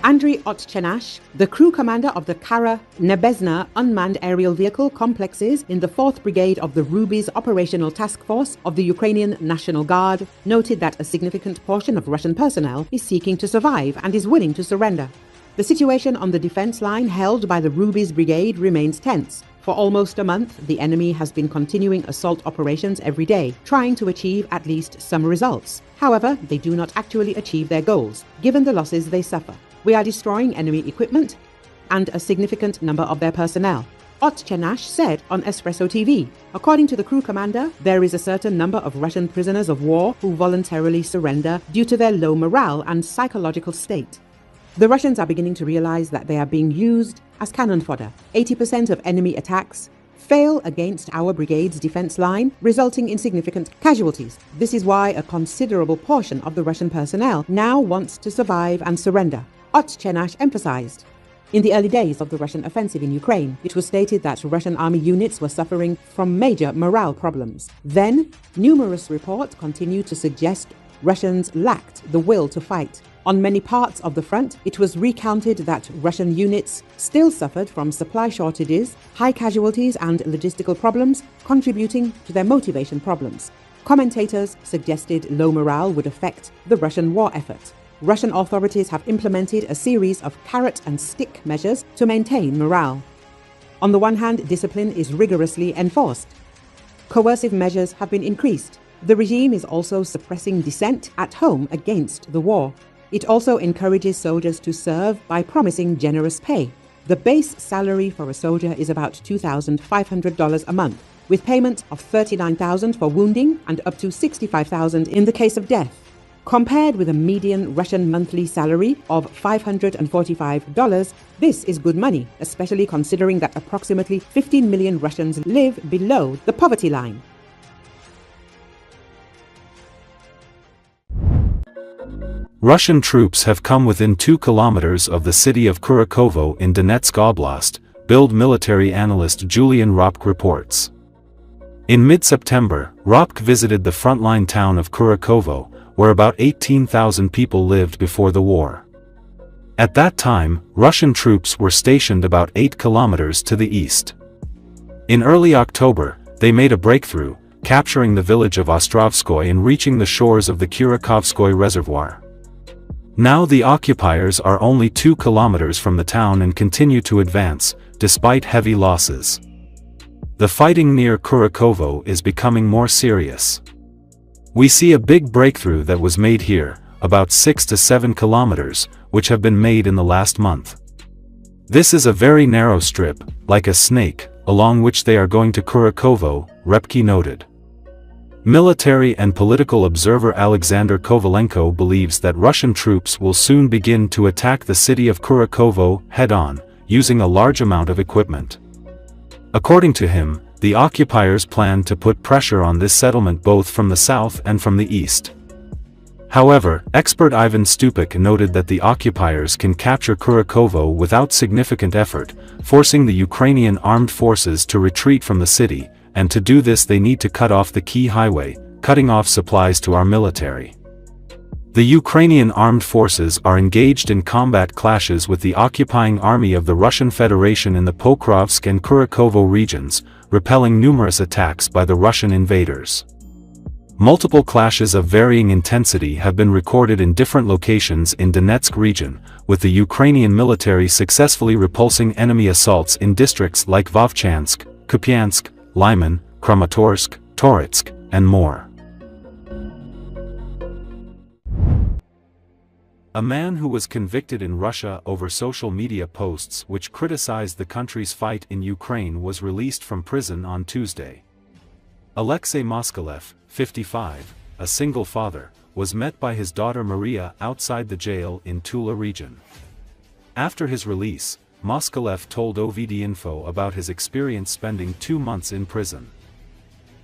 Andriy Otchenash, the crew commander of the Kara Nebezna unmanned aerial vehicle complexes in the 4th Brigade of the Rubies Operational Task Force of the Ukrainian National Guard, noted that a significant portion of Russian personnel is seeking to survive and is willing to surrender. The situation on the defense line held by the Rubies Brigade remains tense. For almost a month, the enemy has been continuing assault operations every day, trying to achieve at least some results. However, they do not actually achieve their goals, given the losses they suffer. We are destroying enemy equipment and a significant number of their personnel, Otchenash said on Espresso TV. According to the crew commander, there is a certain number of Russian prisoners of war who voluntarily surrender due to their low morale and psychological state. The Russians are beginning to realize that they are being used as cannon fodder. 80% of enemy attacks fail against our brigade's defense line, resulting in significant casualties. This is why a considerable portion of the Russian personnel now wants to survive and surrender, Otchenash emphasized. In the early days of the Russian offensive in Ukraine, it was stated that Russian army units were suffering from major morale problems. Then, numerous reports continued to suggest Russians lacked the will to fight. On many parts of the front, it was recounted that Russian units still suffered from supply shortages, high casualties and logistical problems, contributing to their motivation problems. Commentators suggested low morale would affect the Russian war effort. Russian authorities have implemented a series of carrot and stick measures to maintain morale. On the one hand, discipline is rigorously enforced. Coercive measures have been increased. The regime is also suppressing dissent at home against the war. It also encourages soldiers to serve by promising generous pay. The base salary for a soldier is about $2,500 a month, with payment of $39,000 for wounding and up to $65,000 in the case of death. Compared with a median Russian monthly salary of $545, this is good money, especially considering that approximately 15 million Russians live below the poverty line. Russian troops have come within 2 kilometers of the city of Kurakovo in Donetsk Oblast, Bild military analyst Julian Ropke reports. In mid-September, Ropke visited the frontline town of Kurakovo, where about 18,000 people lived before the war. At that time, Russian troops were stationed about 8 kilometers to the east. In early October, they made a breakthrough, capturing the village of Ostrovskoye and reaching the shores of the Kurakovskoye reservoir. Now the occupiers are only 2 kilometers from the town and continue to advance, despite heavy losses. The fighting near Kurakovo is becoming more serious. We see a big breakthrough that was made here, about 6 to 7 kilometers, which have been made in the last month. This is a very narrow strip, like a snake, along which they are going to Kurakovo, Ropke noted. Military and political observer Alexander Kovalenko believes that Russian troops will soon begin to attack the city of Kurakovo head-on, using a large amount of equipment. According to him, the occupiers plan to put pressure on this settlement both from the south and from the east. However, expert Ivan Stupik noted that the occupiers can capture Kurakovo without significant effort, forcing the Ukrainian armed forces to retreat from the city, and to do this they need to cut off the key highway, cutting off supplies to our military. The Ukrainian armed forces are engaged in combat clashes with the occupying army of the Russian Federation in the Pokrovsk and Kurakovo regions, repelling numerous attacks by the Russian invaders. Multiple clashes of varying intensity have been recorded in different locations in Donetsk region, with the Ukrainian military successfully repulsing enemy assaults in districts like Vovchansk, Kupiansk, Lyman, Kramatorsk, Toretsk, and more. A man who was convicted in Russia over social media posts which criticized the country's fight in Ukraine was released from prison on Tuesday. Alexei Moskalev, 55, a single father, was met by his daughter Maria outside the jail in Tula region. After his release, Moskalev told OVD-Info about his experience spending 2 months in prison.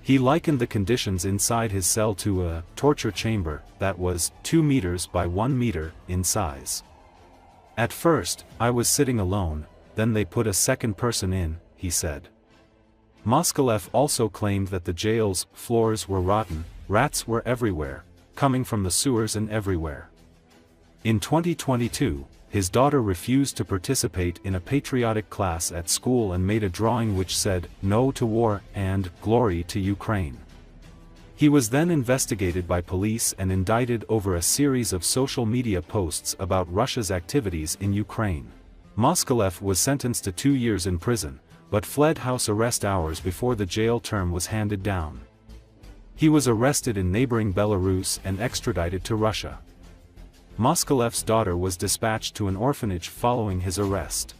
He likened the conditions inside his cell to a torture chamber that was 2 meters by 1 meter in size. At first, I was sitting alone, then they put a second person in, he said. Moskalev also claimed that the jail's floors were rotten, rats were everywhere, coming from the sewers and everywhere. In 2022, his daughter refused to participate in a patriotic class at school and made a drawing which said, "No to war" and "Glory to Ukraine." He was then investigated by police and indicted over a series of social media posts about Russia's activities in Ukraine. Moskalev was sentenced to 2 years in prison, but fled house arrest hours before the jail term was handed down. He was arrested in neighboring Belarus and extradited to Russia. Moskalev's daughter was dispatched to an orphanage following his arrest.